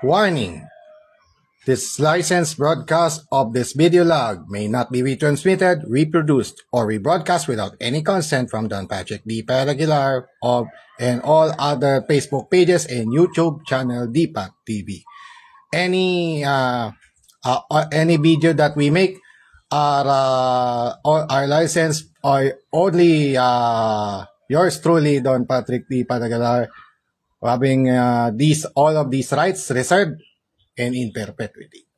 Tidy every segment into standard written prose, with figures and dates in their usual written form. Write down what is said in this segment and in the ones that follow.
Warning! This licensed broadcast of this video log may not be retransmitted, reproduced, or rebroadcast without any consent from Don Patrick D. Aguilar and all other Facebook pages and YouTube channel DPAT TV. Any video that we make are licensed or only yours truly, Don Patrick D. Aguilar, having all of these rights reserved and in perpetuity.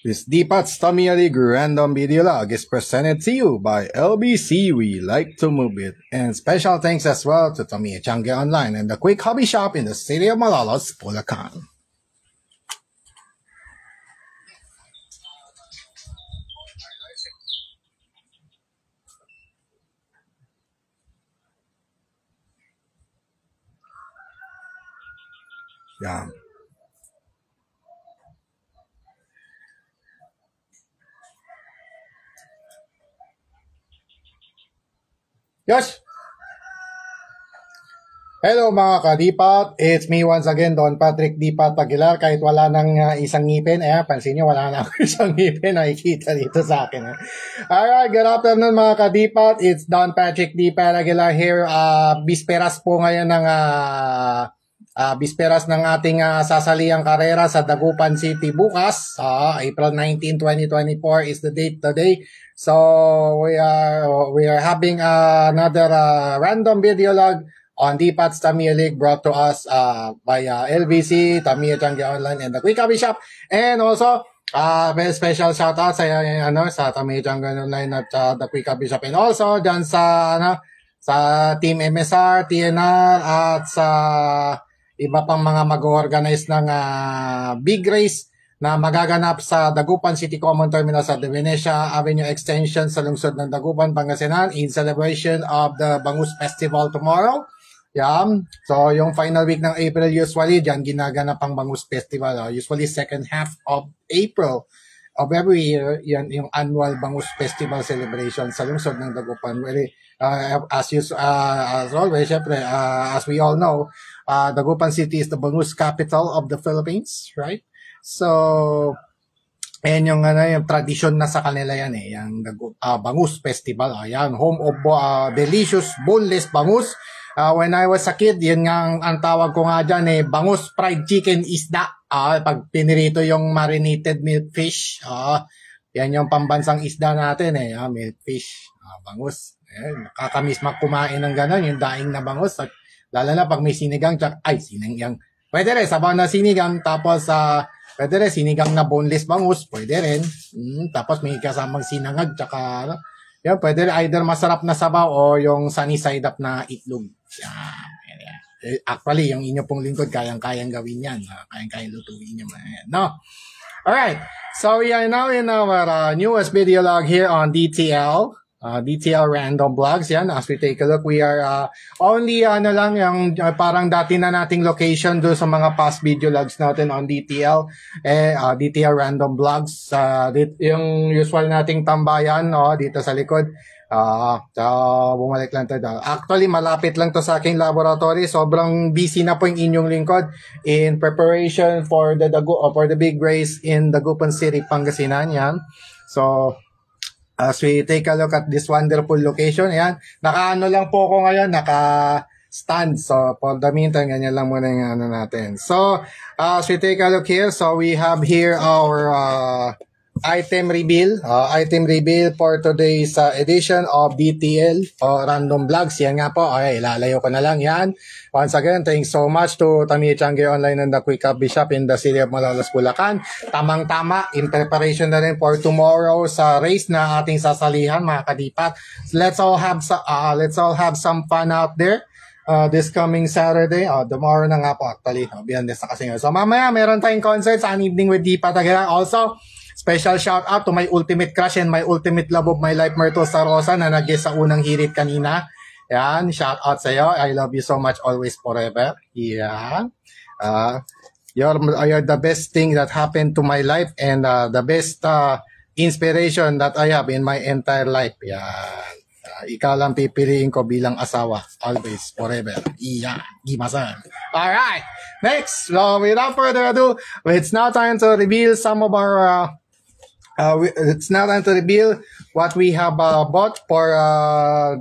This DPAT's Tamia League random video log is presented to you by LBC We Like to Move It, and special thanks as well to Tamiya Changi Online and the Quick Hobby Shop in the city of Malolos, Bulacan. Yeah. Yes. Hello mga kadipat, it's me once again, Don Patrick D. Aguilar. Kahit wala nang isang ngipin, pansin nyo, wala nang isang ngipin, nakikita dito sa akin. Alright, good afternoon mga kadipat, it's Don Patrick D. Aguilar here. Bisperas po ngayon ng bisperas ng ating sasaliang karera sa Dagupan City bukas. April 19, 2024 is the date today. So we are having another random video log on DPAT's Tamiya League, brought to us by LBC, Tamiya Changi Online, and the Quick Hobby Shop. And also very special shout out sa Tamiya Changi Online at the Quick Hobby Shop, and also dyan sa Team MSR, TNR, at sa iba pang mga mag-organize ng big race na magaganap sa Dagupan City Common Terminal sa De Venecia Avenue Extension sa lungsod ng Dagupan, Pangasinan, in celebration of the Bangus Festival tomorrow. So yung final week ng April, usually dyan ginaganap ang Bangus Festival. Usually second half of April of every year, yan yung annual Bangus Festival celebration sa lungsod ng Dagupan. Really, as always, syempre, as we all know, Dagupan City is the Bangus capital of the Philippines, right? So, and yung tradition na sa kanila yan yung Bangus Festival. Yan, home of delicious boneless bangus. When I was a kid, yun nga ang tawag ko nga dyan bangus fried chicken isda. Pag pinirito yung marinated milk fish, yan yung pambansang isda natin milk fish, bangus. Nakakamiss kumain ng gano'n, yung daing na bangus. Lalo na pag may sinigang, sinigang. Pwede rin, sabaw na sinigang, tapos pwede rin, sinigang na boneless bangus, pwede rin. Tapos may kasamang sinangag, tsaka yan, pwede rin either masarap na sabaw o yung sunny side up na itlog. Actually, yung inyo pong lingkod, kayang-kayang gawin yan. Kayang-kayang lutuin yan. No? Alright, so we are now in our newest video log here on DTL. DTL Random Vlogs, yan. As we take a look, we are only yung parang dati na nating location do sa mga past video logs natin on DTL. DTL Random Vlogs, yung usual nating tambayan dito sa likod. So bumalik lang tayo. Actually, malapit lang to sa aking laboratory. Sobrang busy na po yung inyong lingkod in preparation for the big race in Dagupan City, Pangasinan, yan. So as we take a look at this wonderful location, yan. Naka-ano lang po ako ngayon, naka-stand. So, for the meantime, ganyan lang muna yung natin. So, as we take a look here, so we have here our item reveal for today's edition of DTL Random Vlogs. Yan nga po. Okay, ilalayo ko na lang yan. Once again, thanks so much to Tamiya Changi Online and the Quick Hobby Shop in the city of Malolos, Bulacan. Tamang-tama, in preparation na rin for tomorrow sa race na ating sasalihan, mga kadipat. So let's all have some fun out there. This coming Saturday, tomorrow na nga po actually, beyond this na kasi nga. So mamaya, meron tayong concert sa An Evening with DPAT Aguilar. Also, special shout out to my ultimate crush and my ultimate love of my life, Myrtle Sarosa, na nag-guest sa unang hirit kanina. Yan, shout out sa iyo. I love you so much, always, forever. Yeah. You're the best thing that happened to my life and the best inspiration that I have in my entire life. Yan. Ikaw lang pipiliin ko bilang asawa. Always, forever. Iya, Gimasan. Alright, next. So, without further ado, it's now time to reveal some of our... it's now time to reveal what we have bought for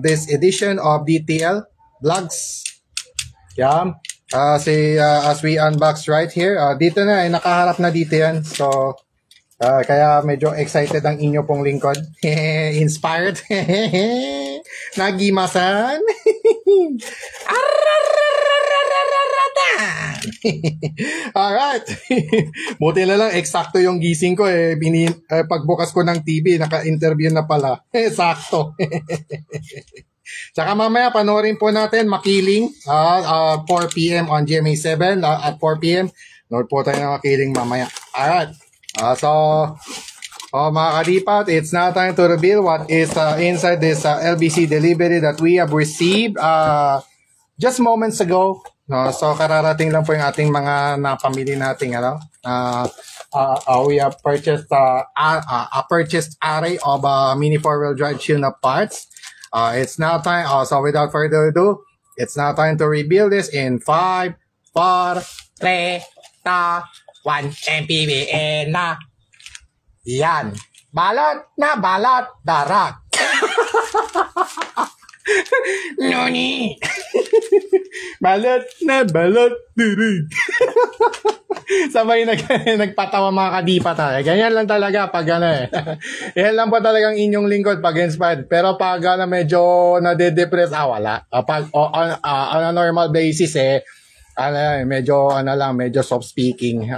this edition of DTL Vlogs. Yeah. As we unbox right here, dito na, nakaharap na dito yan. So, kaya medyo excited ang inyo pong lingkod. Inspired. Nagimasan. Alright. Buti na lang, eksakto yung gising ko. Pagbukas ko ng TV, naka-interview na pala. Sakto. Tsaka mamaya, panoorin po natin, Makiling, 4 p.m. on GMA7, at 4 p.m. Nood po tayo ng Makiling mamaya. Alright. Mga kadipat, it's now time to reveal what is inside this LBC delivery that we have received just moments ago. So, kararating lang po yung ating mga napamili nating we have purchased a purchased array of mini 4-wheel drive tune-up parts. It's now time, so without further ado, it's now time to reveal this in 5, 4, 3, 2, 1, MPBN na. Yan. Balot na balot, darak. Noni. Balot na balot, darak. Sabay nagpatawa mga kadipa tayo. Ganyan lang talaga pag yan lang po talagang inyong lingkod pag inspired. Pero pag medyo nade-depress, wala. Pag on a normal basis, medyo soft speaking.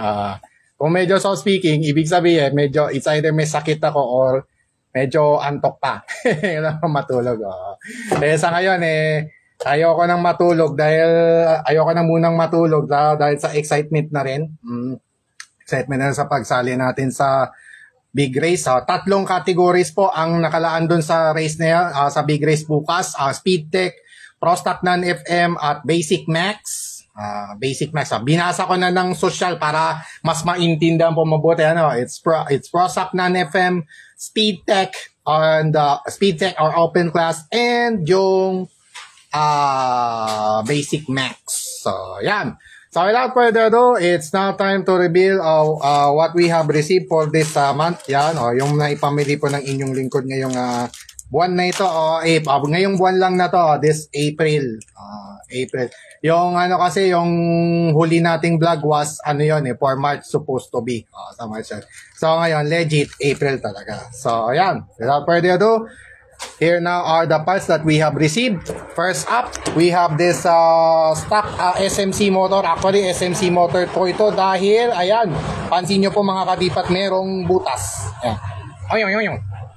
Kung medyo soft speaking, ibig sabihin, medyo it's either may sakit ako or medyo antok pa. Matulog. Sa ngayon, ayoko nang matulog ayoko na munang matulog dahil sa excitement na rin. Excitement na rin sa pagsali natin sa big race. 3 categories po ang nakalaan dun sa race na yan, sa big race bukas. Speed Tech, Pro Stock Non-FM at Basic Max. Basic Max. Binasa ko na ng social para mas maintindihan po mabuti. It's Pro Stock Non-FM, Speed Tech, and Speed Tech or Open Class, and yung Basic Max. So, yan. So, without further ado, it's now time to reveal what we have received for this month. Yan, yung naipamili po ng inyong lingkod ngayong buwan na ito. Ngayong buwan lang na to, this April. April. Yung kasi, yung huli nating vlog was, for March supposed to be. Sa March. So, ngayon, legit, April talaga. So, yan. Without further ado, here now are the parts that we have received. First up, we have this stock SMC motor. Actually, SMC motor po ito dahil, ayan, pansin nyo po mga kadipat, merong butas. Ayan.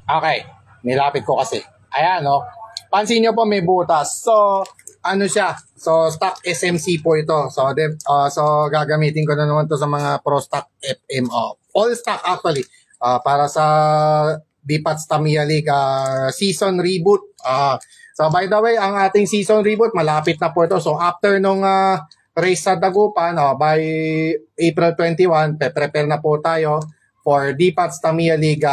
Okay, nilapit ko kasi. Ayan, pansin nyo po may butas. So, siya? So, stock SMC po ito. So, gagamitin ko na naman to sa mga Pro Stock FM. All stock actually. Para sa Dipats Tamiya League season reboot. So by the way, ang ating season reboot malapit na po ito. So after nung race sa Dagupan, by April 21, prepare na po tayo for Dipats Tamiya League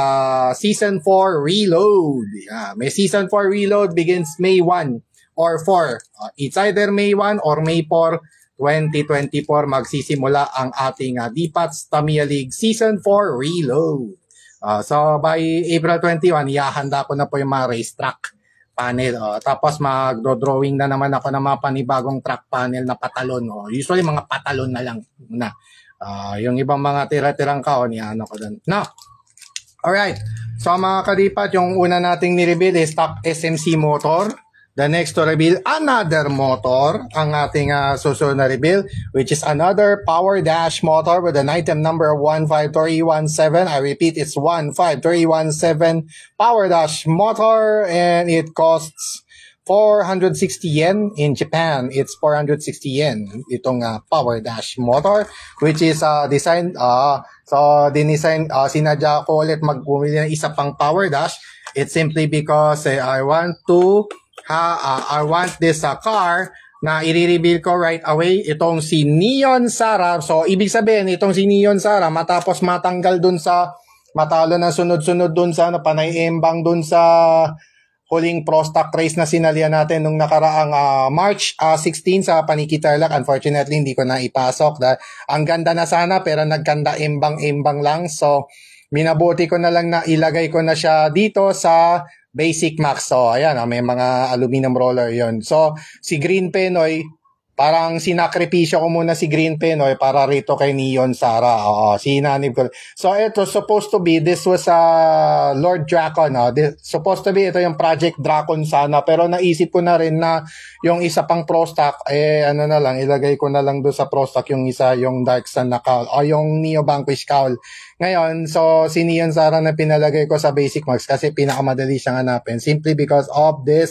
season 4 reload. May season 4 reload begins May 1 or 4. It's either May 1 or May 4, 2024 magsisimula ang ating Dipats Tamiya League season 4 reload. So by April 21, ihahanda ko na po yung mga racetrack panel. Tapos magdo-drawing na naman ako ng mga panibagong track panel na patalon. Usually mga patalon na lang na. Yung ibang mga tira-tirang kaon, yan ako doon. Now, alright. So mga kadipat, yung una nating nireveal is stock SMC motor. The next to reveal another motor, ang ating susunod na reveal, which is another Power Dash motor with an item number 15317. I repeat, it's 15317 Power Dash motor, and it costs 460 yen. In Japan, it's 460 yen. Itong Power Dash motor, which is designed, sinadya ko ulit magpumili ng isa pang Power Dash. It's simply because I want this car na i-reveal ko right away, itong si Neon Sara. So, ibig sabihin, itong si Neon Sara, matapos matanggal dun sa, matalo na sunod-sunod dun sa, panay embang dun sa huling pro stock race na sinalihan natin nung nakaraang March 16 sa Paniki Tarlac. Unfortunately, hindi ko na ipasok. Ang ganda na sana pero nagkanda imbang-imbang lang. So, minabuti ko na lang na ilagay ko na siya dito sa Basic Max. So, ayan, may mga aluminum roller yon. So, si Green Penoy, parang sinakripisyo ko muna si Green Penoy para rito kay Neon Sara. Sinanib ko. So, ito, supposed to be, this was Lord Dracon. Supposed to be, ito yung Project Dracon sana. Pero naisip ko na rin na yung isa pang Pro Stock, ano na lang, ilagay ko na lang doon sa Pro Stock yung isa, yung Dark Sun na Cowl, o yung Neo Vanquish Cowl. Ngayon, so, si Neon Sara na pinalagay ko sa Basic Max kasi pinakamadali siyang hanapin. Simply because of this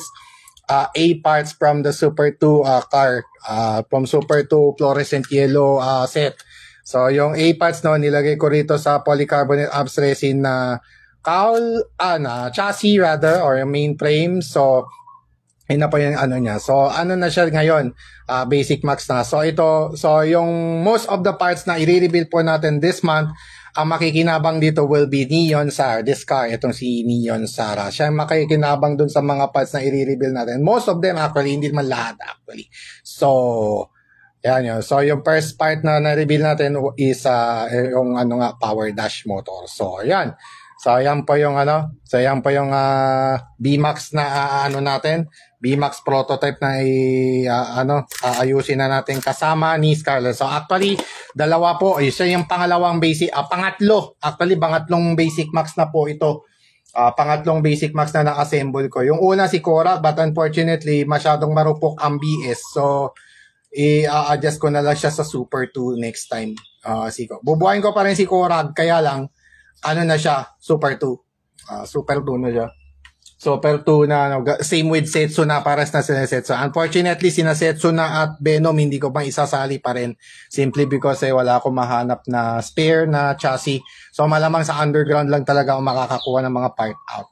A parts from the Super 2 car, from Super 2 fluorescent yellow set. So, yung A parts no, nilagay ko rito sa polycarbonate abs resin na cowl, na chassis rather, or main frame. So, yun na po yung ano niya. So, ano na siya ngayon? Basic Max na. So, ito, so yung most of the parts na i-rebuild po natin this month, ang makikinabang dito will be Neon Sara. This car, itong si Neon Sara. Siya ang makikinabang dun sa mga parts na i-rebuild natin. Most of them actually, hindi naman lahat actually. So, yan yun. So, yung first part na na-reveal natin is yung power dash motor. So, yan. So, yan po yung So, yan po yung B-Max na natin. B-Max prototype na ayusin na natin kasama ni Scarlett. So, actually, dalawa po. Isa yung pangalawang basic, pangatlo. Actually, pangatlong Basic Max na po ito. Pangatlong Basic Max na na-assemble ko. Yung una si Cora, but unfortunately, masyadong marupok ang BS. So, i-adjust ko na lang siya sa Super 2 next time. Bubuhayin ko pa rin si Cora, kaya lang, na siya, Super 2. Super 2 na siya. Super 2 na, same with Setsuna, pares na sila Setsuna. Unfortunately, sina Setsuna at Venom, hindi ko pang isasali pa rin. Simply because wala akong mahanap na spare na chassis. So, malamang sa underground lang talaga ako makakakuha ng mga part out.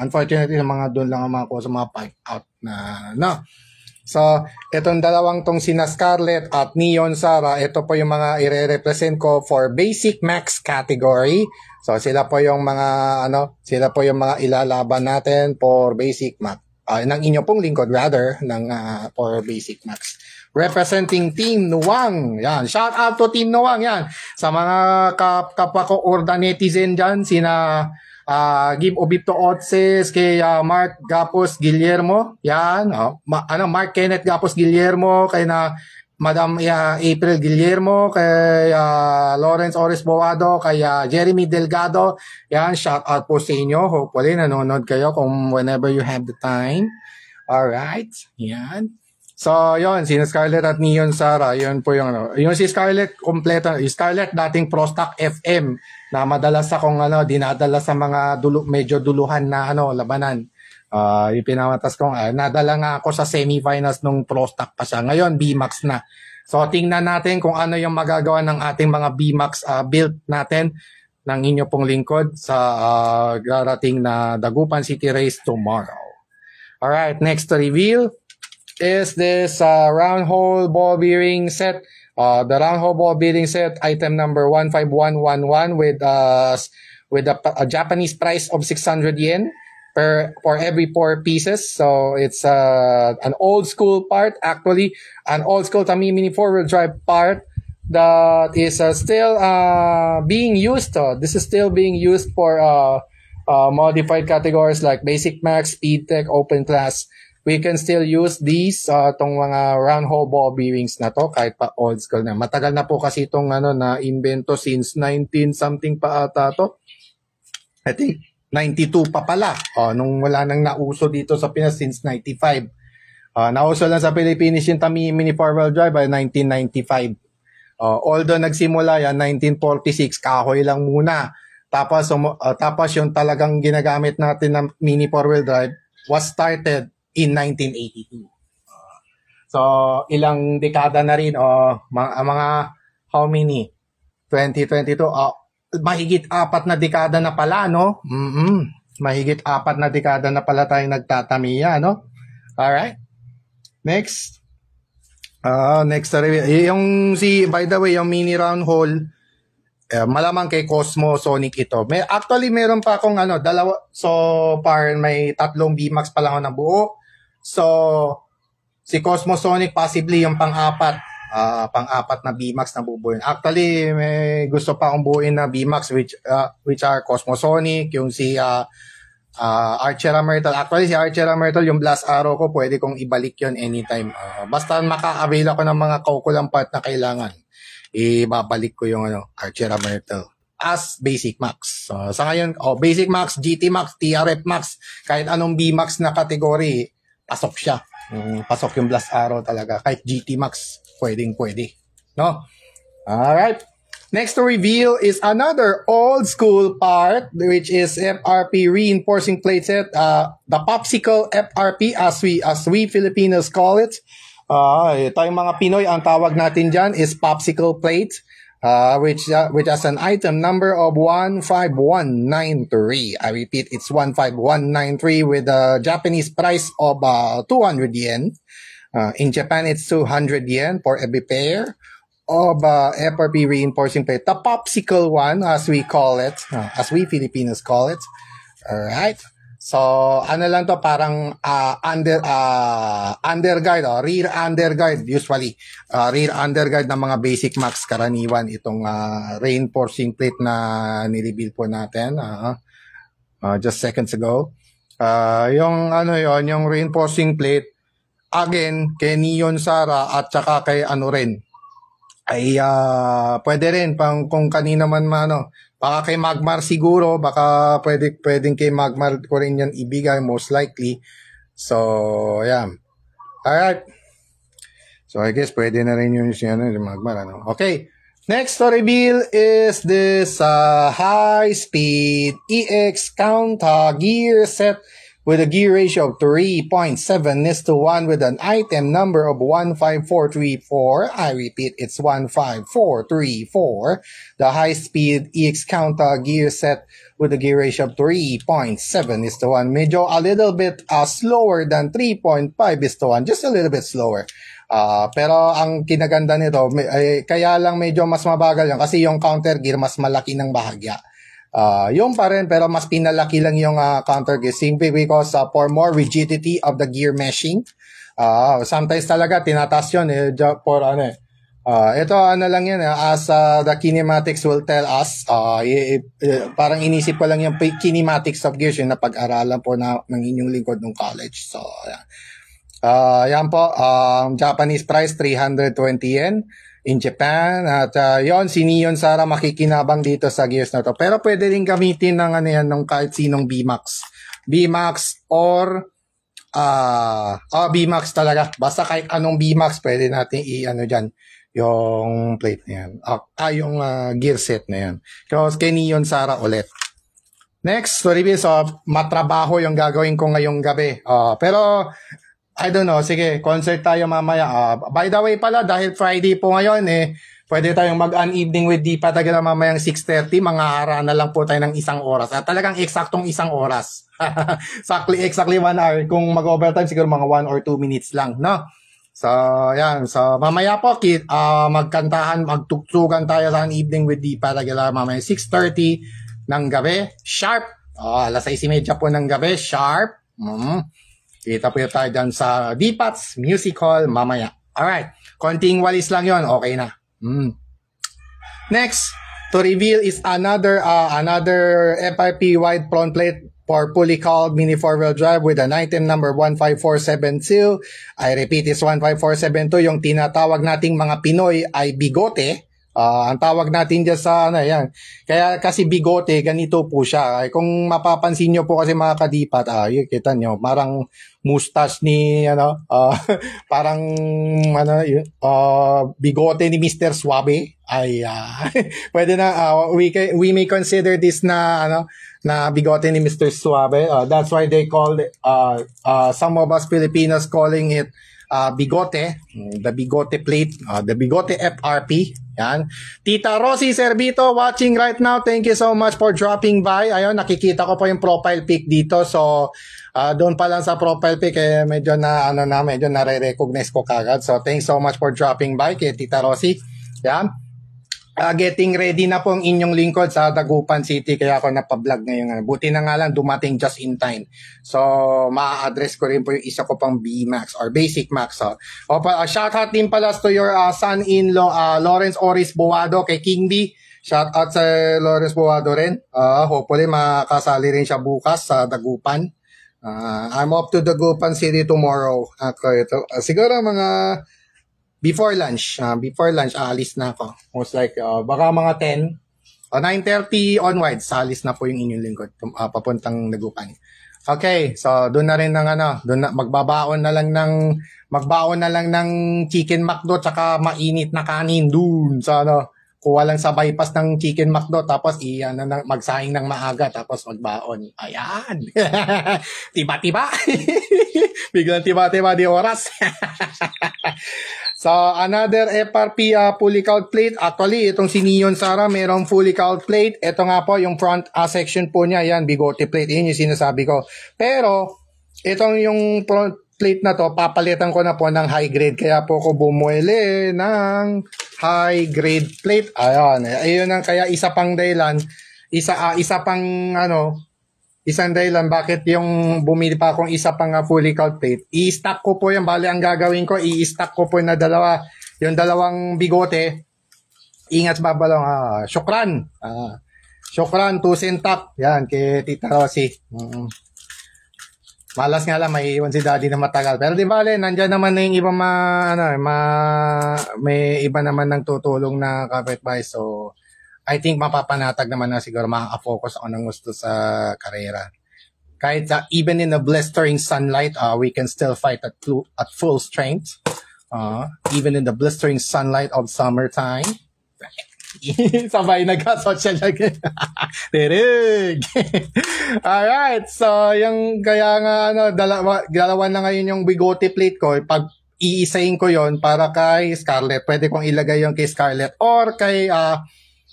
Unfortunately, sa mga doon lang ako makakuha sa mga part out na. So, itong dalawang tong sina Scarlett at Neon Sara, ito po yung mga ire-represent ko for Basic Max category. So, sila po yung mga ilalaban natin for Basic Max. Ng inyo pong lingkod rather, for Basic Max. Representing Team Nuwang. Yan. Shout out to Team Nuwang. Yan. Sa mga kapwa ko Orda netizen dyan, sina give obip to Otses kay Mark Gapos Guillermo. Yan. Mark Kenneth Gapos Guillermo, kay na Madam April Guillermo, kay Lawrence Ores Boado, kay Jeremy Delgado. Yan, shout out po sa inyo. Hopefully, nanonood kayo kung whenever you have the time. Alright, yan. So, yun, si Scarlett at Neon Sara, yun po yung yung si Scarlett, kompleto. Scarlett, dating Pro Stock FM, na madalas akong dinadala sa mga medyo duluhan na labanan. Yung pinamatas kong, nadala nga ako sa semifinals nung Pro Stock pa siya. Ngayon, B-Max na. So, tingnan natin kung ano yung magagawa ng ating mga B-Max build natin ng inyo pong lingkod sa darating na Dagupan City Race tomorrow. Alright, next to reveal is this round hole ball bearing set. The round hole ball bearing set, item number 15111 with a Japanese price of 600 yen. For every 4 pieces. So it's an old school part, actually an old school Tamiya 4-wheel drive part that is still being used. This is still being used for modified categories like Basic Max, Speed Tech, Open Class. We can still use these tong mga round hole ball bearings na to kahit pa old school na. Matagal na po kasi itong na invento since 19 something pa ata to. I think 92 pa pala. Nung wala nang nauso dito sa Pinas since 95. Nauso lang sa Pilipinas yung Tamiya Mini 4-wheel drive by 1995. Although nagsimula yan 1946, kahoy lang muna. Tapos yung talagang ginagamit natin ng Mini 4-wheel drive was started in 1982. So ilang dekada na rin mga how many? 2022. Mahigit 4 na dekada na pala, no? Mahigit 4 na dekada na pala tayong nagtatamiya, no? Alright. Next. Next review. By the way, yung mini round hole, malamang kay Cosmo Sonic ito. Actually, meron pa akong dalawa. So, may 3 VMAX pa lang ako nabuo. So, si Cosmo Sonic possibly yung pang-apat. Pang-apat na VMAX na bubuin. Actually, may gusto pa akong buuin na VMAX which are Cosmo Sonic, yung si Archera Myrtle. Actually, si Archera Myrtle, yung Blast Arrow ko, pwede kong ibalik yon anytime. Basta maka-avail ako ng mga kaukulang part na kailangan. Ibabalik ko yung Archera Myrtle as Basic Max. Sa ngayon, Basic Max, GT Max, TRF Max, kahit anong B-Max na category, pasok siya. Pasok yung Blast Arrow talaga. Kahit GT Max, pwede. No? Alright. Next to reveal is another old school part, which is FRP reinforcing plate set. The Popsicle FRP as we Filipinos call it. Tayong mga Pinoy, ang tawag natin dyan is Popsicle plate, which has an item number of 15193. I repeat, it's 15193 with a Japanese price of 200 yen. In Japan, it's 200 yen for every pair of FRP reinforcing plate. The Popsicle one, as we call it, as we Filipinos call it. Alright. So, lang to, parang underguard, rear underguard, usually. Rear underguard ng mga Basic Max, karaniwan itong reinforcing plate na nireveal po natin. Just seconds ago. Yung yung reinforcing plate, again, kay Neon Sara at saka kay rin, ay pwede rin, kung kanina man baka kay Magmar siguro, baka pwedeng kay Magmar ko rin yan ibigay, most likely. So, yeah. Alright. So, I guess pwede na rin yun si Magmar. Okay. Next to reveal is this high-speed EX counter gear set with a gear ratio of 3.7:1 with an item number of 15434. I repeat, it's 15434. The high-speed EX counter gear set with a gear ratio of 3.7:1. Medyo a little bit slower than 3.5:1. Just a little bit slower. Pero ang kinaganda nito, kaya lang medyo mas mabagal yan kasi yung counter gear mas malaki ng bahagya. Yung pa rin, pero mas pinalaki lang yung counter gear simply because for more rigidity of the gear meshing. Sometimes talaga tinatas yun for ito lang yan as the kinematics will tell us. Parang inisip ko lang yung kinematics of gears yung napag-aralan po ng inyong lingkod ng college. So yan po, Japanese price 320 yen in Japan. At yon, si Neon Sara makikinabang dito sa gears na to. Pero pwede rin gamitin ng ng kahit sinong B-Max. B-Max or B-Max talaga. Basta kahit anong B-Max pwede natin dyan yung plate na yan. Yung gear set na yan. Because kay Neon Sara ulit. Next, sorry, so matrabaho yung gagawin ko ngayong gabi. Pero I don't know. Sige, concert tayo mamaya. By the way pala, dahil Friday po ngayon, pwede tayong mag-an-evening with Deepa Tagala mamayang 6:30. Mga na lang po tayo ng 1 oras. Talagang eksaktong 1 oras. exactly 1 hour. Kung mag-overtime, siguro mga 1 or 2 minutes lang, no? So, yan. So, mamaya po, magtugtugan tayo sa evening with Deepa Tagala mamayang 6:30 ng gabi. Sharp. Alas 6:30 po ng gabi. Sharp. Kita po tayo dyan sa Deepats Music Hall mamaya. Alright. Konting walis lang yon, okay na. Next, to reveal is another FIP wide front plate for fully called mini 4-wheel drive with an item number 15472. I repeat, it's 15472. Yung tinatawag nating mga Pinoy ay bigote. Ang tawag natin dyan sa yan. Kaya kasi bigote, ganito po siya. Kung mapapansin nyo po kasi mga kadipat, yun, kita nyo, parang mustache ni, parang, bigote ni Mr. Suave. Ay, pwede na, we may consider this na, na bigote ni Mr. Suave. That's why they call it, some of us Filipinos calling it, bigote, the bigote plate, the bigote FRP. Yan. Tita Rosie Servito watching right now. Thank you so much for dropping by. Ayun, nakikita ko po yung profile pic dito. So, doon pa lang sa profile pic, medyo medyo nare-recognize ko kagad. So, thanks so much for dropping by kay Tita Rosie. Yan. getting ready na po ang inyong lingkod sa Dagupan City, kaya ako napablog ngayon. Buti na nga lang dumating just in time. So, ma-address ko rin po yung isa ko pang B-Max or Basic Max. Shoutout din pala to your son-in-law, Lawrence Oris Buwado, kay King B. Shoutout sa Lawrence Buwado rin. Hopefully, makasali rin siya bukas sa Dagupan. I'm off to Dagupan City tomorrow. Siguro mga before lunch, alis na ako. Most like, baka mga 10 o 9:30 onwards, alis na po yung inyong lingkod, papuntang Dagupan. Okay, so doon na rin magbabaon na lang ng chicken McDo tsaka mainit na kanin doon sa kuha lang sa bypass ng chicken McDo, tapos magsaing ng maaga, tapos magbaon. Ayan. Tiba-tiba. Biglang tiba-tiba di oras. So, another FRP fully count plate. Actually, itong si Neon Sara, merong fully count plate. Ito nga po, yung front section po niya. Yan, bigote plate. Yun yung sinasabi ko. Pero, itong yung front plate na to, papalitan ko na po ng high grade. Kaya po ko bumueli ng high grade plate. Ayun ang kaya isa pang dahilan. Isang dahilan bakit yung bumili pa akong isa pang fully count plate. I-stack ko po yan. Bali, ang gagawin ko, i-stack ko po na dalawa. Yung dalawang bigote. Ingat babalong. Syukran. Syukran, 2 centap. Yan, kay Tita Rosie. Malas nga lang, may iwan si Daddy na matagal. Pero di bale, nandyan naman na yung ibang may iba naman ng tutulong na kapitbahay. So, I think mapapanatag naman na siguro makaka-focus ako ng gusto sa karera. Kahit even in the blistering sunlight, we can still fight at full strength. Even in the blistering sunlight of summertime. Sabay nagka-social lagi. Tirig! Alright, so yung kaya nga dalawa na ngayon yung bigote plate ko. Pag iisahin ko yon para kay Scarlett, pwede kong ilagay yung kay Scarlett or kay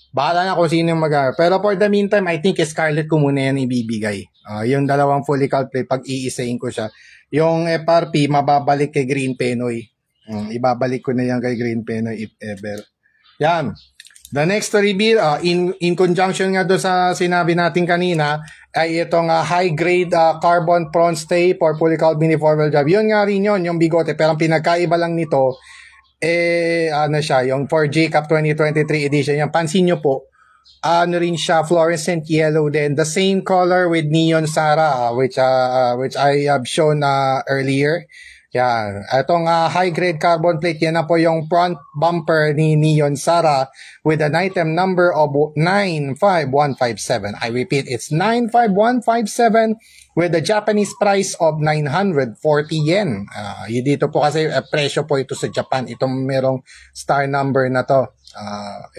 bahala na kung sino yung pero for the meantime, I think Scarlett ko muna yan ibibigay. Yung dalawang fully count plate, pag iisahin ko siya. Yung FRP, mababalik kay Green Penoy. Ibabalik ko na yan kay Green Penoy if ever. Yan. The next to reveal, in conjunction nga doon sa sinabi natin kanina, ay itong high grade carbon prawn stay for fully count mini 4-wheel drive. Yun nga rin yun, yung bigote. Pero ang pinagkaiba lang nito, siya, yung for J-Cup 2023 edition. Yan, pansin nyo po, rin siya, fluorescent yellow din. The same color with Neon Sara, which I have shown earlier. Yan. Itong high-grade carbon plate, yan na po yung front bumper ni Neon Sara with an item number of 95157. I repeat, it's 95157 with a Japanese price of 940 yen. Dito po kasi presyo po ito sa Japan. Itong merong star number na to.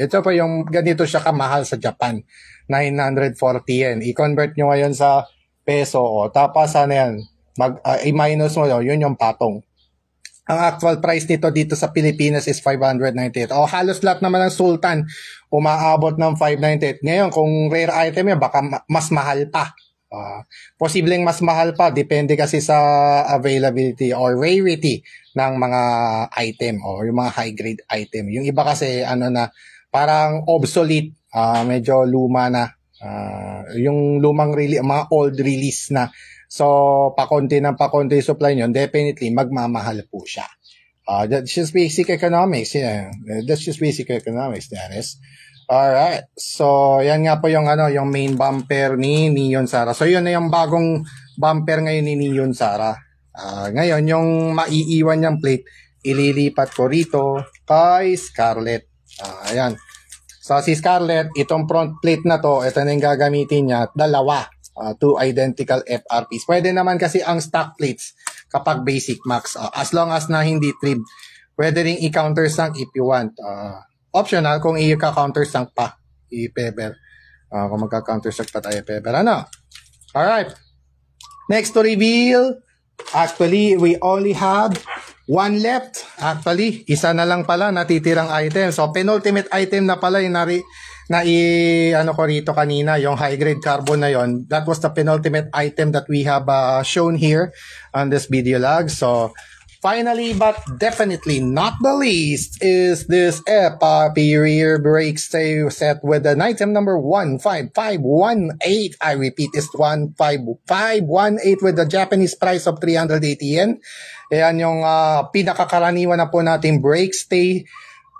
Ito po yung ganito siya kamahal sa Japan. 940 yen. I-convert nyo ngayon sa peso. Tapos yan? I-minus mo yun yung patong. Ang actual price nito dito sa Pilipinas is 598. Halos lahat naman ng Sultan umaabot ng 598. Ngayon, kung rare item yan, baka mas mahal pa. Posibleng mas mahal pa. Depende kasi sa availability or rarity ng mga item o yung mga high-grade item. Yung iba kasi, parang obsolete. Medyo luma na. Yung lumang mga old release na. So, pakonti supply nyo, definitely, magmamahal po siya. That's just basic economics. Yeah. That's just basic economics, Dennis. Alright. So, yan nga po yung, yung main bumper ni Neon Sara. So, yun na yung bagong bumper ngayon ni Neon Sara. Ngayon, yung maiiwan niyang plate, ililipat ko rito kay Scarlett. Ayan. So, si Scarlett, itong front plate na to, ito na yung gagamitin niya, dalawa. 2 identical FRPs. Pwede naman kasi ang stock plates kapag basic max. As long as na hindi trim. Pwede rin i-countersunk if you want. Optional kung i-countersunk pa. I-pepper. Kung magka-countersunk pa tayo, pepper. Alright. Next to reveal. Actually, we only have one left. Actually, isa na lang pala natitirang item. So, penultimate item na pala yung ko rito kanina, yung high-grade carbon na yon. That was the penultimate item that we have shown here on this video log. So, Finally, but definitely not the least, is this FRP rear brake stay set with an item number 15518. I repeat, is 15518 with the Japanese price of 380 yen. Ayan yung pinakakaraniwan na po natin brake stay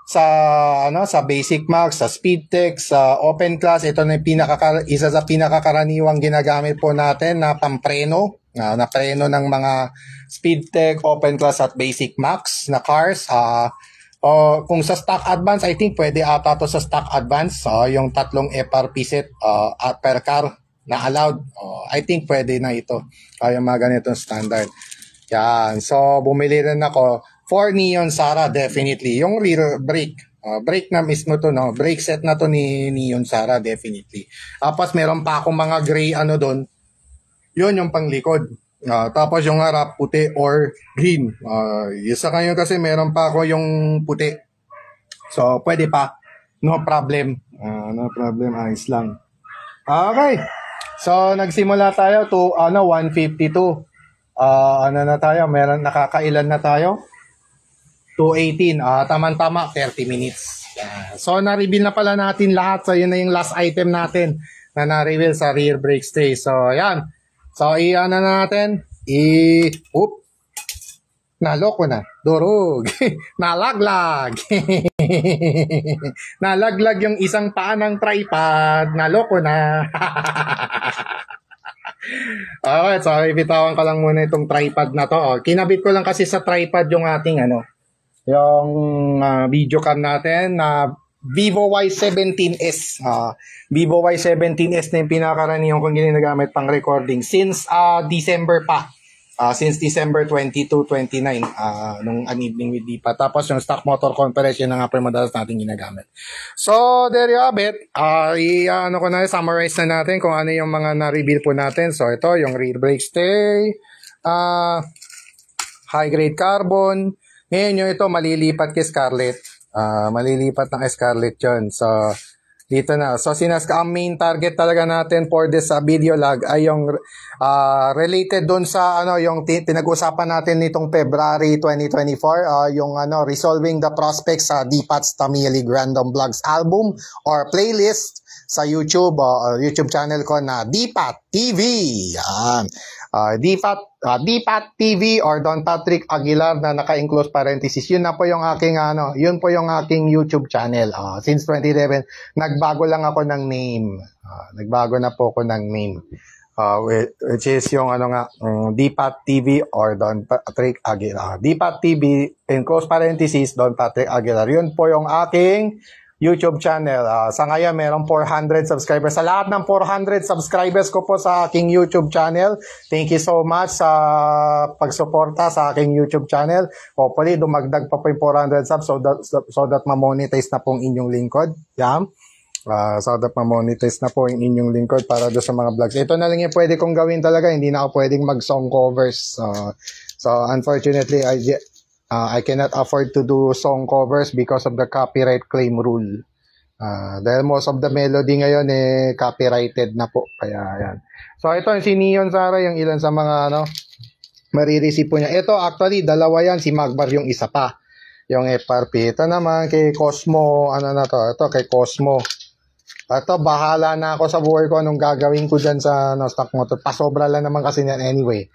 sa sa Basic Max, sa Speedtech, sa Open Class. Ito na yung isa sa pinakakaraniwang ginagamit po natin na pampreno, na preno ng mga Speedtech, Open Class at Basic Max na cars. Kung sa Stock Advance, I think pwede ata to sa Stock Advance, yung tatlong FRP set per car na allowed. I think pwede na ito, yung mga ganitong standard. Yan. So bumili rin ako for Neon Sara, definitely. Yung rear brake. Brake na mismo to, no? Brake set na to ni Neon Sara, definitely. Tapos meron pa akong mga gray doon. Yun yung panglikod. Tapos yung harap, puti or green. Isa kayo kasi meron pa ako yung puti. So, pwede pa. No problem. No problem. Ayos lang. Okay. So, nagsimula tayo to 152. Na tayo? Nakakailan na tayo? 218. Tama-tama, 30 minutes. So, na-reveal na pala natin lahat. So, yun na yung last item natin na na-reveal sa rear brake stay. So, yan. So, na natin. Naloko na. Durog. Nalaglag. Nalaglag yung isang paa ng tripod. Naloko na. Okay, so, ibitawan ko lang muna itong tripod na to. Kinabit ko lang kasi sa tripod yung ating yung video cam natin na Vivo Y17s. Vivo Y17s na yung pinakakaraniwan kong ginagamit pang recording since December pa. Since December 22, 29 nung An Evening with Deepa. Tapos yung Stock Motor Conference, yun na nga po madalas natin ginagamit. So, there you have it. Summarize na natin kung ano yung mga na-reveal po natin. So, ito, yung rear brake stay, high grade carbon. Ngayon yung ito, malilipat kay Scarlett. Malilipat ng Scarlett yun. So, dito na. So, ang main target talaga natin for this video log ay yung related dun sa yung pinag-usapan natin nitong February 2024, yung resolving the prospects sa Deepat's Tamili Random Vlogs album or playlist sa YouTube, YouTube channel ko na Deepat TV. Yan. Deepat TV or Don Patrick Aguilar na naka-enclose parenthesis. Yun na po yung aking yun po yung aking YouTube channel. Since 2011, nagbago lang ako ng name. Nagbago na po ako ng name. Which is yung Deepat TV or Don Patrick Aguilar. Deepat TV in close parenthesis Don Patrick Aguilar. Yun po yung aking YouTube channel. Sa ngayon, merong 400 subscribers. Sa lahat ng 400 subscribers ko po sa aking YouTube channel, thank you so much sa pagsuporta sa aking YouTube channel. Hopefully, dumagdag pa po yung 400 subs so that ma-monetize na pong inyong lingkod. Yan. So that ma-monetize na po yung inyong lingkod para doon sa mga vlogs. Ito na lang yung pwede kong gawin talaga. Hindi na ako pwedeng mag-song covers. So unfortunately, I cannot afford to do song covers because of the copyright claim rule. Dahil most of the melody ngayon copyrighted na po. Kaya yan. So ito si Neon Sara, yung ilan sa mga marireceive po niya. Ito actually dalawa yan, si Magbar yung isa pa. Yung FRP. Ito naman kay Cosmo, ito kay Cosmo. Ito bahala na ako sa buhay ko anong gagawin ko dyan sa stock motor. Pasobra lang naman kasi yan anyway.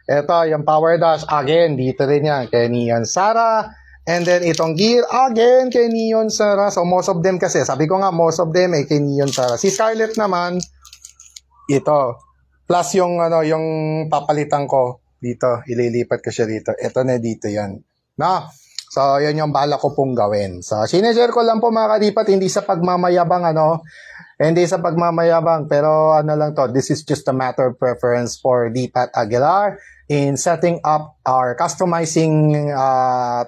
Ito, yung power dash, again, dito rin yan, kay Neon Sara. And then, itong gear, again, kay Neon Sara. So, most of them kasi, sabi ko nga, most of them kay Neon Sara. Si Scarlett naman, ito. Plus yung, yung papalitan ko, dito, ililipat ko siya dito. Ito na dito yan. No? So, yun yung bala ko pong gawin. So, sineshare ko lang po mga kadipat, hindi sa pagmamayabang, hindi sa pagmamayabang, pero lang to, this is just a matter of preference for Deepat Aguilar in setting up or customizing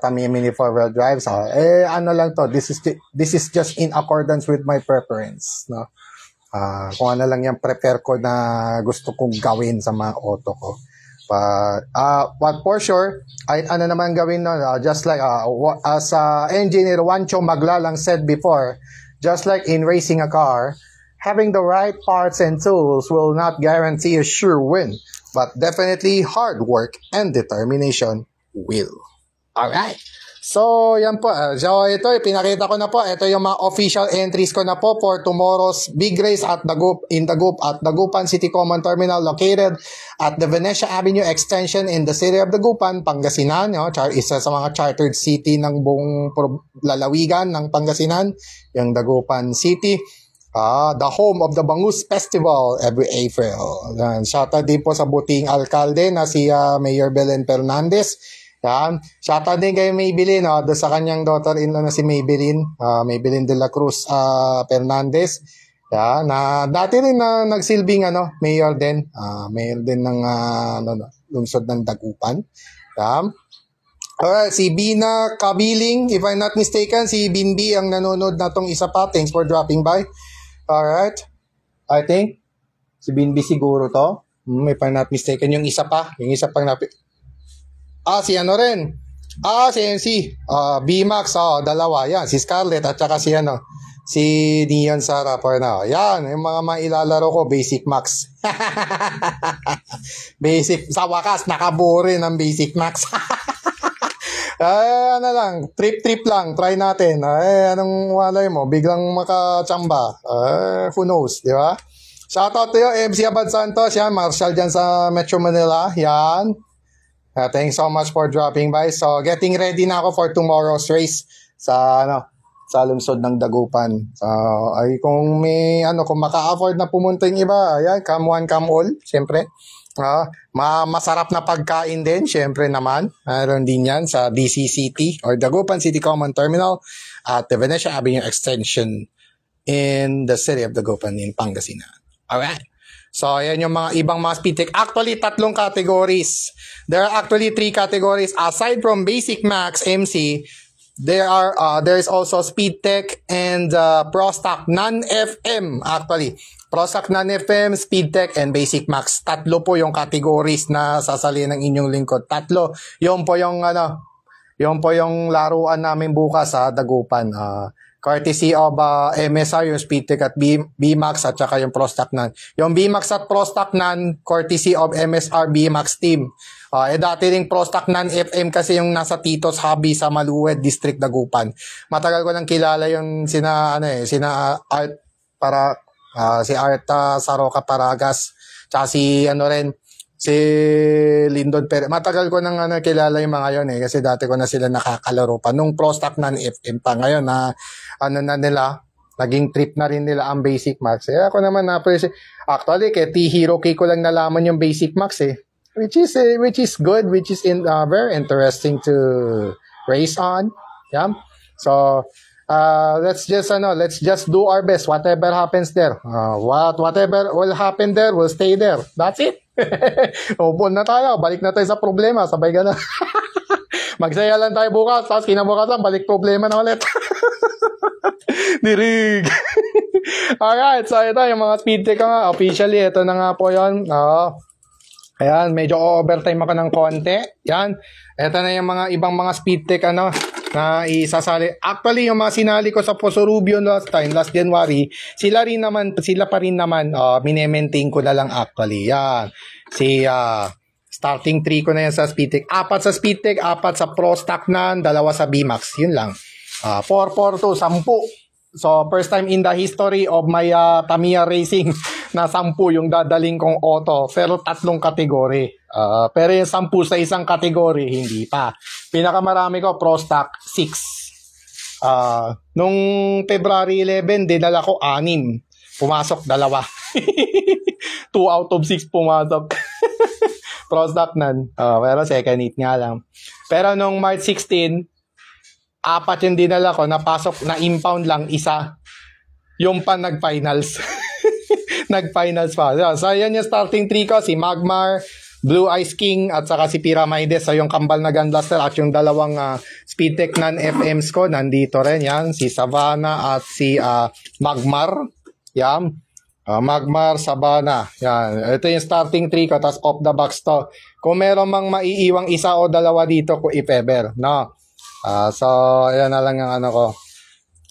Tamiya Mini 4-wheel drive. So, lang to, this is just in accordance with my preference, no? Kung ano lang yung prepare ko na gusto kong gawin sa mga auto ko. But for sure, ay naman gawin just like as engineer Juancho Maglalang said before, just like in racing a car, having the right parts and tools will not guarantee a sure win, but definitely hard work and determination will. Alright. So, yan po. So, ito, pinakita ko na po. Ito yung mga official entries ko na po for tomorrow's big race at Dagupan City Common Terminal located at the Venecia Avenue Extension in the city of Dagupan, Pangasinan. Isa sa mga chartered city ng buong lalawigan ng Pangasinan, yung Dagupan City. The home of the Bangus Festival every April. Shoutout din po sa buting alkalde na si Mayor Belen Fernandez. Yan. Shoutout din kay Maybelline, doon sa kanyang daughter-in-law na si Maybelline, Maybelline de la Cruz Fernandez. Yan. Na dati rin na nagsilbing mayor din. Mayor din ng lungsod ng Dagupan. Yan. Alright, si Bina Kabiling, if I'm not mistaken, si Binbi ang nanonood na tong isa pa. Thanks for dropping by. Alright. I think si Binbi siguro to. If I'm not mistaken, yung isa pang si ano rin. Si MC. B-Max, dalawa. Yan, si Scarlett at saka si Neon Sara for now. Yan, yung mga mailalaro ko, Basic Max. Basic, sa wakas, nakabuo rin ang Basic Max. Trip lang, try natin. Anong walay mo? Biglang makachamba. Who knows, di ba? Shoutout to you, MC Abad Santos. Yan, Marshall dyan sa Metro Manila. Yan. Thanks so much for dropping by. So, getting ready na ako for tomorrow's race sa lungsod ng Dagupan. So, kung may kung maka-afford na pumunta yung iba, ayan, come one, come all, syempre. Masarap na pagkain din, syempre naman. Meron din yan sa DCCT or Dagupan City Common Terminal at the Venecia Avenue Extension in the city of Dagupan in Pangasinan. Alright. So, ayan yung mga ibang mga speed tech. Actually, 3 categories. There are actually 3 categories. Aside from Basic Max MC, there is also Speed Tech and Pro Stock Non-FM actually. Pro Stock Non-FM, Speed Tech, and Basic Max. 3 po yung categories na sasali ng inyong lingkod. 3. Yung po yung laruan namin bukas sa Dagupan. Courtesy of MSR, yung Speed Tech at B-Max at saka yung Pro Stock Non. Yung B-Max at Pro Stock Non, courtesy of MSR B-Max team. Dati ring Pro Stock Non FM kasi yung nasa Tito's Hobby sa Maluwed District, Dagupan. Matagal ko nang kilala yung sina Art si Art Saroca Paragas, tsaka si si Lindon Perez. Matagal ko nang kilala yung mga yon kasi dati ko na sila nakakalaro pa nung Pro Stock Non FM pa. Ngayon na nila naging trip na rin nila ang Basic Max. Ako naman na-appreciate. Actually, kay T-Hero K ko lang nalaman yung Basic Max which is good, which is very interesting to race on. Yeah. So let's just do our best. Whatever happens there, whatever will happen there will stay there. That's it. Upo na tayo, balik na tayo sa problema, sabay gano'n. Magsaya lang tayo bukas, tapos kinabukasan, balik problema na ulit. Dirig. Alright, so ito yung mga speed tech nga. Officially, ito na nga po yun. Ayan, medyo overtime ako ng konti. Yan. Ito na yung mga ibang mga speed tech na isasali. Actually, yung mga sinali ko sa Posorubio last January, sila pa rin naman, minemaintain ko na lang actually. Yan. Starting 3 ko na yan sa Speedtech. 4 sa Speedtech, 4 sa Pro Stock Non, 2 sa B-Max. Yun lang. 4-4-2, 10. So, first time in the history of my Tamiya Racing na 10 yung dadaling kong auto. Pero 3 kategory. Pero yung 10 sa isang kategory, hindi pa. Pinakamarami ko, Pro Stock 6. Nung February 11, dinala ko 6. Pumasok 2. 2 out of 6 pumasok. Pro Stock Non. Pero second hit nga lang. Pero nung March 16, 4 yung dinala ko, napasok na impound lang 1. Yung pa nag-finals. Nag-finals pa. So, yan yung starting 3 ko. Si Magmar, Blue Ice King, at saka si Pyramides. So, yung kambal na Gunblaster at yung dalawang Speedtech Non-FMs ko, nandito rin yan. Si Savannah at si Magmar. Yan. Magmar, Savannah. Yan. Ito yung starting 3 ko, tapos off the box to. Kung meron mang maiiwang 1 o 2 dito, kung if ever. No? So, ayan na lang yung ko.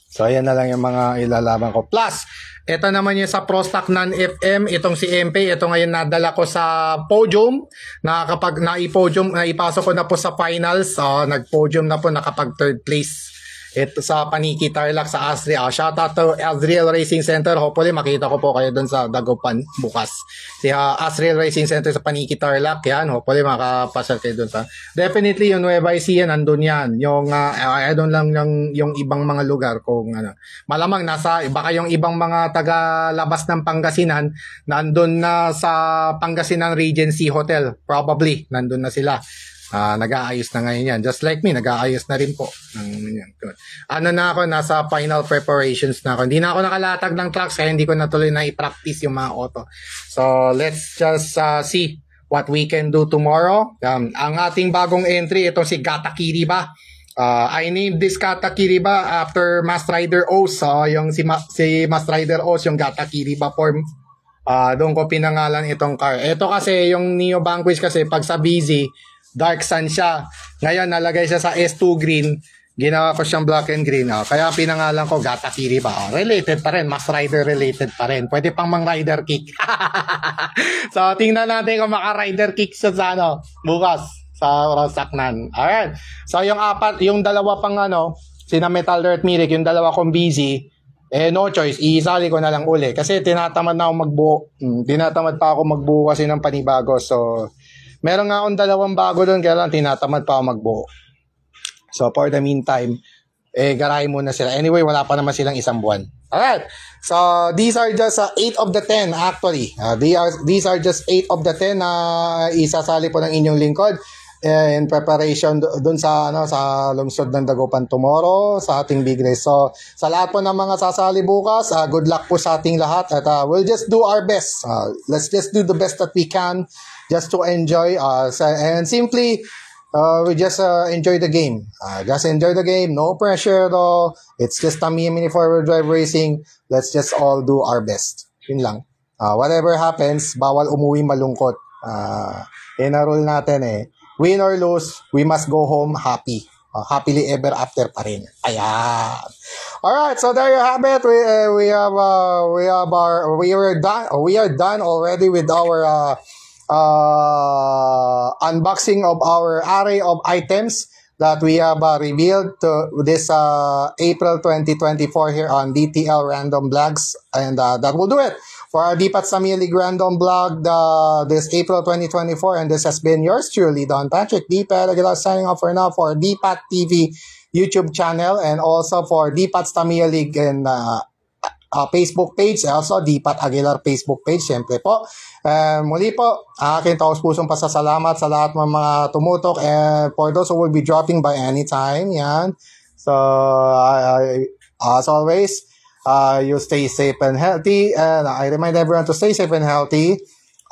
So, ayan na lang yung mga ilalaban ko. Plus, Ito naman yung sa Pro Stock non-FM, itong si MP, ito ngayon nadala ko sa podium, na kapag naipodium, naipasok ko na po sa finals, nag-podium na po, nakapag third place. Ito sa Paniki Tarlac sa Asriel. Shout out to Asriel Racing Center. Hopefully makita ko po kayo doon sa Dagupan bukas. Si Asriel Racing Center sa Paniki Tarlac. Yan. Hopefully makapasal kayo doon sa. Definitely yung Nueva Ecija nandun yan. Yung I don't lang yung ibang mga lugar kung ano. Malamang nasa baka yung ibang mga taga-labas ng Pangasinan nandun na sa Pangasinan Regency Hotel. Probably nandun na sila. Nag-aayos na ngayon yan. Just like me, nag-aayos na rin po. Ano na ako, nasa final preparations na ako. Hindi na ako nakalatag ng trucks kaya hindi ko natuloy na i-practice yung mga auto. So, let's just see what we can do tomorrow. Ang ating bagong entry, ito si Gata Kiriba. I named this Gata Kiriba after Master Rider O's. Yung si Master Rider O's, yung Gata Kiriba form. Doon ko pinangalan itong car. Ito kasi, yung Neo Vanquish kasi, pag sa busy, dark sun siya. Ngayon, nalagay siya sa S2 green. Ginawa ko siyang black and green. Kaya pinangalan ko Gata Kiriba. Related pa rin. Mas rider related pa rin. Pwede pang mang rider kick. So, tingnan natin kung maka-rider kick siya sa bukas. Sa Rosaknan. Alright. So, yung dalawa pang sina Metal Dirt Mirik, yung dalawa kong busy, no choice. Iisali ko na lang uli. Kasi tinatamad na ako magbuo. Tinatamad pa ako magbuo kasi ng panibago. So, meron nga akong dalawang bago doon, kaya lang tinatamad pa ako magbuo. So, for the meantime, garahin muna sila. Anyway, wala pa naman silang isang buwan. Alright. So, these are just 8 of the 10 actually. These are just 8 of the 10 na isasali po ng inyong lingkod in preparation doon sa sa lungsod ng Dagupan tomorrow sa ating big race. So, sa lahat po ng mga sasali bukas, good luck po sa ating lahat at we'll just do our best. Let's just do the best that we can just to enjoy and simply we just enjoy the game. Just enjoy the game, no pressure though. It's just a mini four-wheel drive racing. Let's just all do our best. Yun lang. Whatever happens, bawal umuwi malungkot. Yun ang rule natin eh. Win or lose, we must go home happy. Happily ever after pa rin. Ayan. Alright, so there you have it. We are done already with our unboxing of our array of items that we have revealed to this April 2024 here on DTL Random Vlogs, and that will do it for our DPAT Samia League Random Vlog this April 2024, and this has been yours truly, Don Patrick DPAT Aguilar, signing off for now for DPAT TV YouTube channel and also for DPAT Samia League and Facebook page, also DPAT Aguilar Facebook page, syempre po. Muli po, aking taos-pusong pasasalamat sa lahat ng mga tumutok and for those who will be dropping by anytime, yan. So, as always, you stay safe and healthy, and I remind everyone to stay safe and healthy,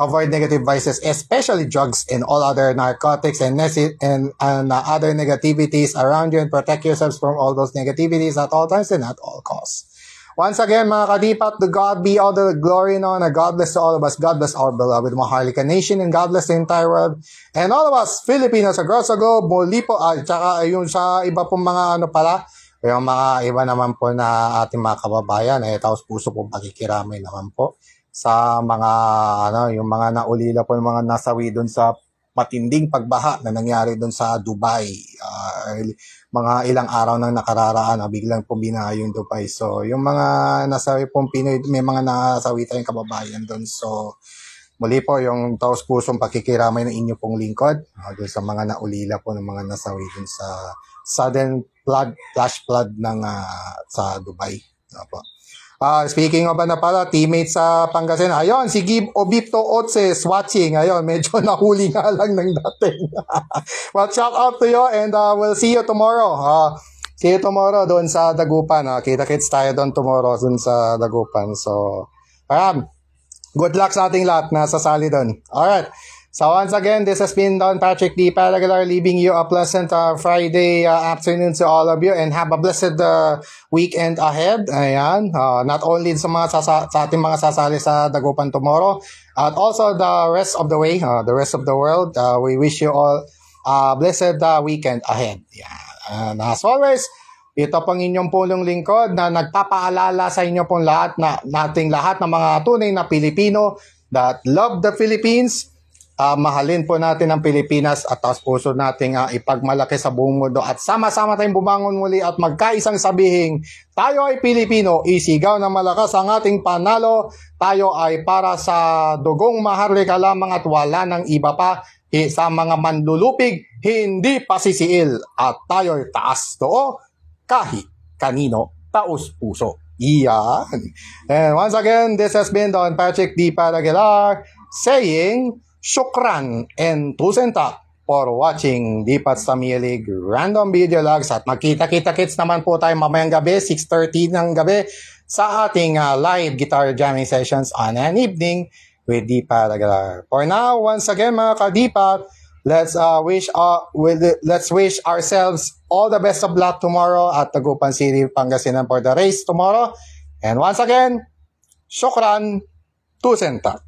avoid negative vices, especially drugs and all other narcotics and other negativities around you, and protect yourselves from all those negativities at all times and at all costs. Once again, mga kadipat, to God be all the glory and honor. God bless to all of us. God bless our beloved Maharlika Nation, and God bless the entire world. And all of us, Filipinos across the globe, muli po, tsaka yung sa iba pong mga yung mga iba naman po na ating mga kababayan, taos puso pong pakikiramay naman po sa mga, yung mga naulila po, yung mga nasawi doon sa matinding pagbaha na nangyari doon sa Dubai. Mga ilang araw nang nakararaan, biglang po binaha yung Dubai. So, yung mga nasawi pong Pinoy, may mga nasawi tayong kababayan doon. So, muli po yung taos pusong pakikiramay ng inyo pong lingkod doon sa mga naulila po ng mga nasawi doon sa sudden flash flood ng sa Dubai. Opo. Speaking of pala, teammates sa Pangasinan. Ayun, si Gib Obito Otses watching. Ayun, medyo nahuli nga lang ng dating. Well, shout out to you and we'll see you tomorrow. See you tomorrow doon sa Dagupan. Kita-kits tayo doon tomorrow doon sa Dagupan. So, good luck sa ating lahat na sasali doon. Alright. So once again, this has been Don Patrick DPAT Aguilar, leaving you a pleasant Friday afternoon to all of you, and have a blessed weekend ahead. Ayan, not only sa mga sa ating mga sasali sa Dagupan tomorrow, at also the rest of the way, the rest of the world. We wish you all a blessed weekend ahead. Yeah. And as always, Ito pang inyong pulong lingkod na nagpapaalala sa inyo pong lahat na nating lahat ng mga tunay na Pilipino that love the Philippines. Mahalin po natin ang Pilipinas at taos puso nating ipagmalaki sa buong mundo at sama-sama tayong bumangon muli at magkaisang sabihing tayo ay Pilipino, isigaw ng malakas ang ating panalo, tayo ay para sa dugong maharlika lamang at wala ng iba pa, sa mga manlulupig hindi pasisiil at tayo ay taas too kahit kanino taos puso. Iyan. And once again, this has been Don Patrick D. Paraguilar saying Shukran and Tusenta for watching Dipats Tamilig Random Video Logs at magkita-kita-kits naman po tayo mamayang gabi, 6:30 ng gabi sa ating live guitar jamming sessions on an evening with Dipat Aguilar. For now, once again mga ka-Dipat, let's wish ourselves all the best of luck tomorrow at Dagupan City, Pangasinan for the race tomorrow. And once again, Shukran, Tusenta.